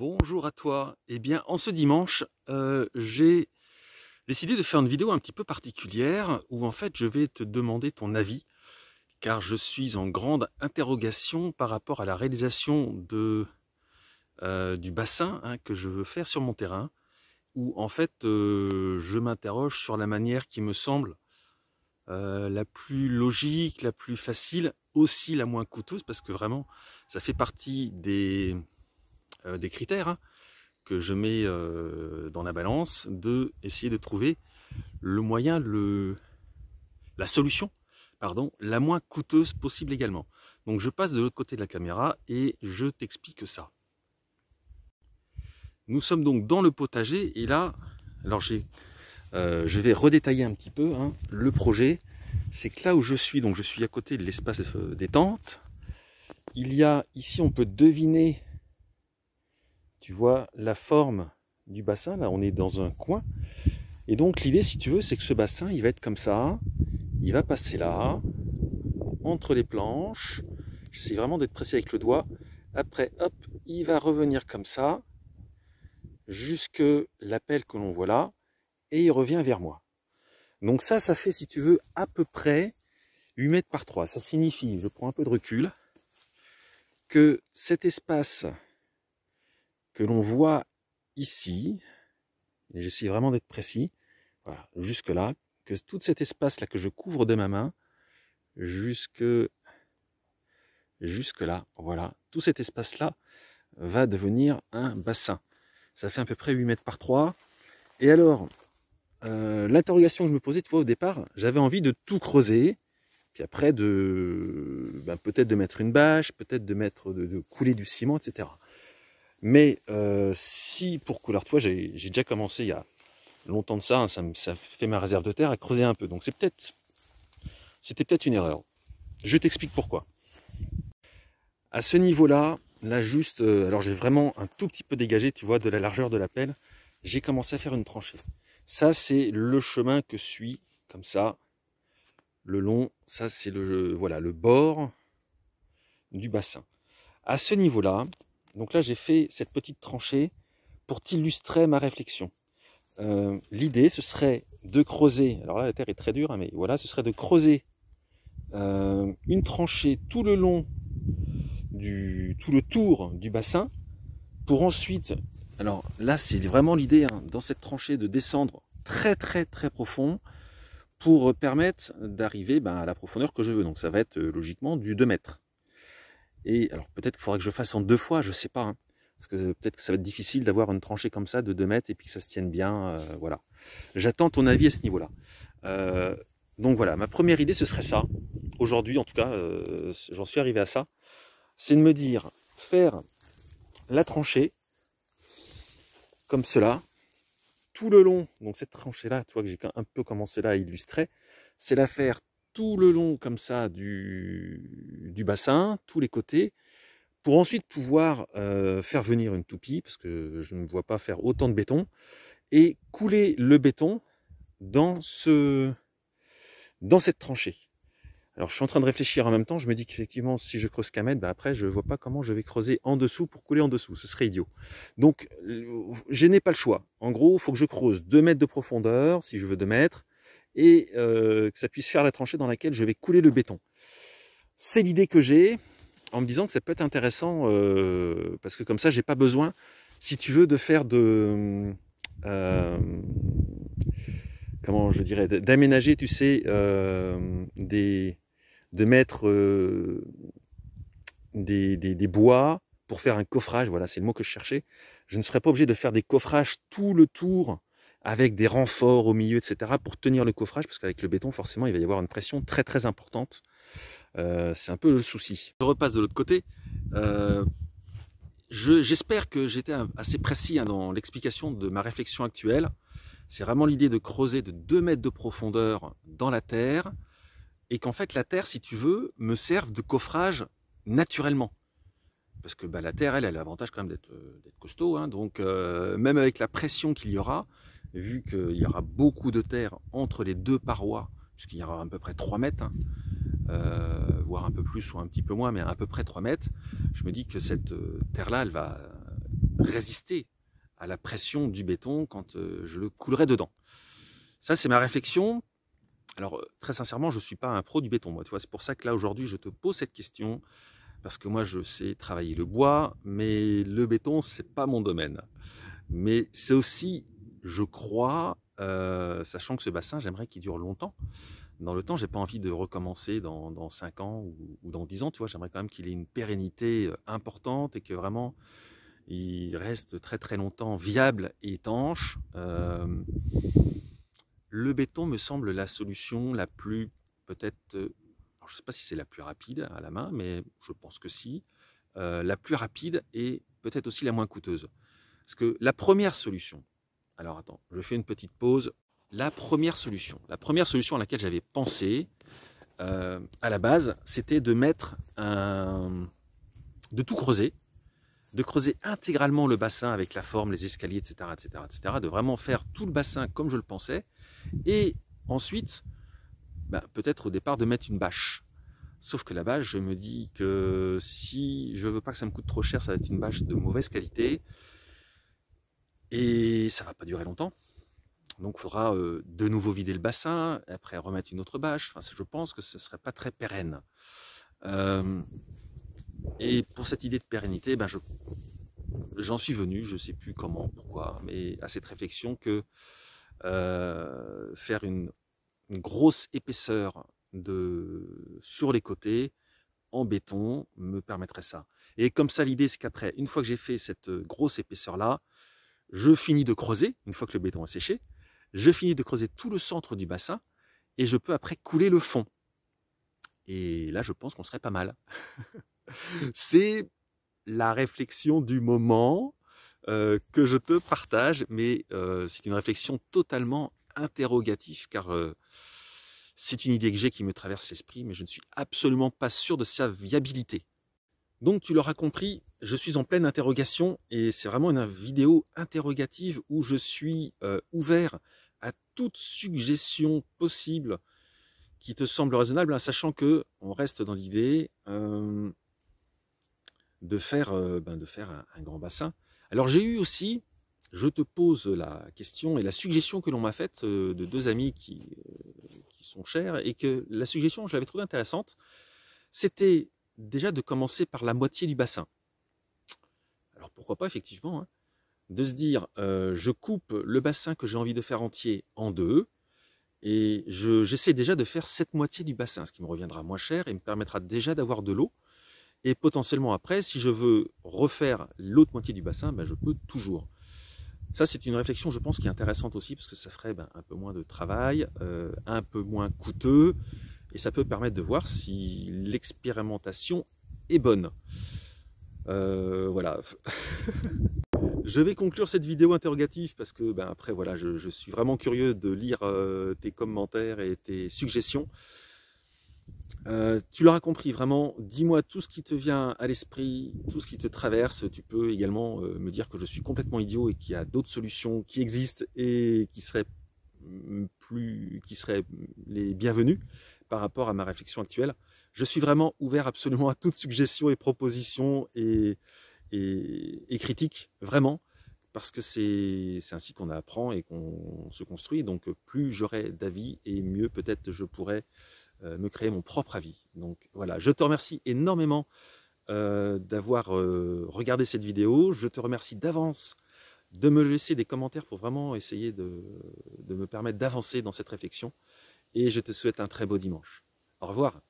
Bonjour à toi. Eh bien, en ce dimanche, j'ai décidé de faire une vidéo un petit peu particulière où en fait je vais te demander ton avis car je suis en grande interrogation par rapport à la réalisation du bassin que je veux faire sur mon terrain où en fait je m'interroge sur la manière qui me semble la plus logique, la plus facile, aussi la moins coûteuse parce que vraiment ça fait partie des critères que je mets dans la balance, de essayer de trouver le moyen, la solution, pardon, la moins coûteuse possible également. Donc je passe de l'autre côté de la caméra et je t'explique ça. Nous sommes donc dans le potager et là, alors je vais redétailler un petit peu le projet. C'est que là où je suis, donc je suis à côté de l'espace détente. Il y a ici, on peut deviner, tu vois, la forme du bassin. Là, on est dans un coin. Et donc, l'idée, si tu veux, c'est que ce bassin, il va être comme ça. Il va passer là, entre les planches. J'essaie vraiment d'être précis avec le doigt. Après, hop, il va revenir comme ça, jusque la pelle que l'on voit là. Et il revient vers moi. Donc ça fait, si tu veux, à peu près 8 mètres par 3. Ça signifie, je prends un peu de recul, que cet espace que l'on voit ici, et j'essaie vraiment d'être précis, voilà, jusque là, que tout cet espace là que je couvre de ma main, jusque là, voilà, tout cet espace là va devenir un bassin. Ça fait à peu près 8 mètres par 3. Et alors, l'interrogation que je me posais, tu vois, au départ, j'avais envie de tout creuser, puis après peut-être de mettre une bâche, peut-être de couler du ciment, etc. Mais si pour couleur, tu vois, j'ai déjà commencé il y a longtemps de ça, ça fait ma réserve de terre à creuser un peu. Donc c'était peut-être une erreur. Je t'explique pourquoi. À ce niveau-là, là juste, alors j'ai vraiment un tout petit peu dégagé, tu vois, de la largeur de la pelle. J'ai commencé à faire une tranchée. Ça, c'est le chemin que suit, comme ça, le long. Ça, c'est voilà, le bord du bassin. À ce niveau-là, donc là, j'ai fait cette petite tranchée pour t'illustrer ma réflexion. L'idée, ce serait de creuser, alors là, la terre est très dure, mais voilà, ce serait de creuser une tranchée tout le long, tout le tour du bassin, pour ensuite, alors là, c'est vraiment l'idée, dans cette tranchée, de descendre très très très profond, pour permettre d'arriver à la profondeur que je veux. Donc ça va être logiquement du 2 mètres. Et alors peut-être qu'il faudra que je fasse en 2 fois, je sais pas. Parce que peut-être que ça va être difficile d'avoir une tranchée comme ça de 2 mètres et puis que ça se tienne bien. Voilà. J'attends ton avis à ce niveau-là. Donc voilà, ma première idée, ce serait ça. Aujourd'hui, en tout cas, j'en suis arrivé à ça. C'est de me dire, faire la tranchée comme cela, tout le long. Donc cette tranchée-là, tu vois que j'ai un peu commencé là à illustrer. C'est la faire tout le long comme ça du bassin, tous les côtés, pour ensuite pouvoir faire venir une toupie, parce que je ne me vois pas faire autant de béton, et couler le béton dans cette tranchée. Alors je suis en train de réfléchir en même temps, je me dis qu'effectivement si je creuse qu'un mètre, après je ne vois pas comment je vais creuser en dessous pour couler en dessous, ce serait idiot. Donc je n'ai pas le choix. En gros, il faut que je creuse 2 mètres de profondeur, si je veux 2 mètres, et que ça puisse faire la tranchée dans laquelle je vais couler le béton. C'est l'idée que j'ai, en me disant que ça peut être intéressant, parce que comme ça, j'ai pas besoin, si tu veux, de faire comment je dirais, d'aménager, tu sais, de mettre des bois pour faire un coffrage, voilà, c'est le mot que je cherchais. Je ne serais pas obligé de faire des coffrages tout le tour, avec des renforts au milieu, etc., pour tenir le coffrage, parce qu'avec le béton, forcément, il va y avoir une pression très très importante. C'est un peu le souci. Je repasse de l'autre côté. J'espère que j'étais assez précis dans l'explication de ma réflexion actuelle. C'est vraiment l'idée de creuser de 2 mètres de profondeur dans la terre, et qu'en fait la terre, si tu veux, me serve de coffrage naturellement. Parce que la terre, elle a l'avantage quand même d'être costaud, donc même avec la pression qu'il y aura, vu qu'il y aura beaucoup de terre entre les deux parois, puisqu'il y aura à peu près 3 mètres, voire un peu plus ou un petit peu moins, mais à peu près 3 mètres, je me dis que cette terre-là, elle va résister à la pression du béton quand je le coulerai dedans. Ça, c'est ma réflexion. Alors, très sincèrement, je ne suis pas un pro du béton, moi. Tu vois, c'est pour ça que là, aujourd'hui, je te pose cette question. Parce que moi, je sais travailler le bois, mais le béton, c'est pas mon domaine. Mais c'est aussi, je crois, sachant que ce bassin, j'aimerais qu'il dure longtemps. Dans le temps, j'ai pas envie de recommencer dans 5 ans ou dans 10 ans, tu vois. J'aimerais quand même qu'il ait une pérennité importante et que vraiment, il reste très très longtemps viable et étanche. Le béton me semble la solution la plus, peut-être, je ne sais pas si c'est la plus rapide à la main, mais je pense que si, la plus rapide et peut-être aussi la moins coûteuse. Parce que la première solution, alors attends, je fais une petite pause. La première solution à laquelle j'avais pensé à la base, c'était de mettre de tout creuser, de creuser intégralement le bassin avec la forme, les escaliers, etc., etc., etc., de vraiment faire tout le bassin comme je le pensais, et ensuite, peut-être au départ de mettre une bâche. Sauf que la bâche, je me dis que si je veux pas que ça me coûte trop cher, ça va être une bâche de mauvaise qualité, et ça va pas durer longtemps. Donc il faudra de nouveau vider le bassin, après remettre une autre bâche. Enfin, je pense que ce ne serait pas très pérenne. Et pour cette idée de pérennité, j'en suis venu, je ne sais plus comment, pourquoi, mais à cette réflexion que faire une grosse épaisseur sur les côtés en béton me permettrait ça. Et comme ça, l'idée, c'est qu'après, une fois que j'ai fait cette grosse épaisseur-là, je finis de creuser, une fois que le béton est séché, je finis de creuser tout le centre du bassin et je peux après couler le fond. Et là, je pense qu'on serait pas mal. C'est la réflexion du moment que je te partage, mais c'est une réflexion totalement interrogative, car c'est une idée que j'ai qui me traverse l'esprit, mais je ne suis absolument pas sûr de sa viabilité. Donc tu l'auras compris, je suis en pleine interrogation et c'est vraiment une vidéo interrogative où je suis ouvert à toute suggestion possible qui te semble raisonnable, sachant que on reste dans l'idée de faire un grand bassin. Alors j'ai eu aussi, je te pose la question et la suggestion que l'on m'a faite de 2 amis qui sont chers, et que la suggestion, je l'avais trouvée intéressante, c'était déjà de commencer par la moitié du bassin. Alors pourquoi pas, effectivement, hein, de se dire, je coupe le bassin que j'ai envie de faire entier en 2, et j'essaie déjà de faire cette moitié du bassin, ce qui me reviendra moins cher et me permettra déjà d'avoir de l'eau. Et potentiellement après, si je veux refaire l'autre moitié du bassin, je peux toujours. Ça, c'est une réflexion, je pense, qui est intéressante aussi, parce que ça ferait un peu moins de travail, un peu moins coûteux, et ça peut permettre de voir si l'expérimentation est bonne. Voilà. Je vais conclure cette vidéo interrogative parce que après voilà, je suis vraiment curieux de lire tes commentaires et tes suggestions. Tu l'auras compris, vraiment, dis-moi tout ce qui te vient à l'esprit, tout ce qui te traverse. Tu peux également me dire que je suis complètement idiot et qu'il y a d'autres solutions qui existent et qui seraient les bienvenues par rapport à ma réflexion actuelle. Je suis vraiment ouvert absolument à toute suggestion et proposition et critiques, vraiment, parce que c'est ainsi qu'on apprend et qu'on se construit. Donc plus j'aurai d'avis et mieux peut-être je pourrai me créer mon propre avis. Donc voilà, je te remercie énormément d'avoir regardé cette vidéo. Je te remercie d'avance de me laisser des commentaires pour vraiment essayer de me permettre d'avancer dans cette réflexion. Et je te souhaite un très beau dimanche. Au revoir.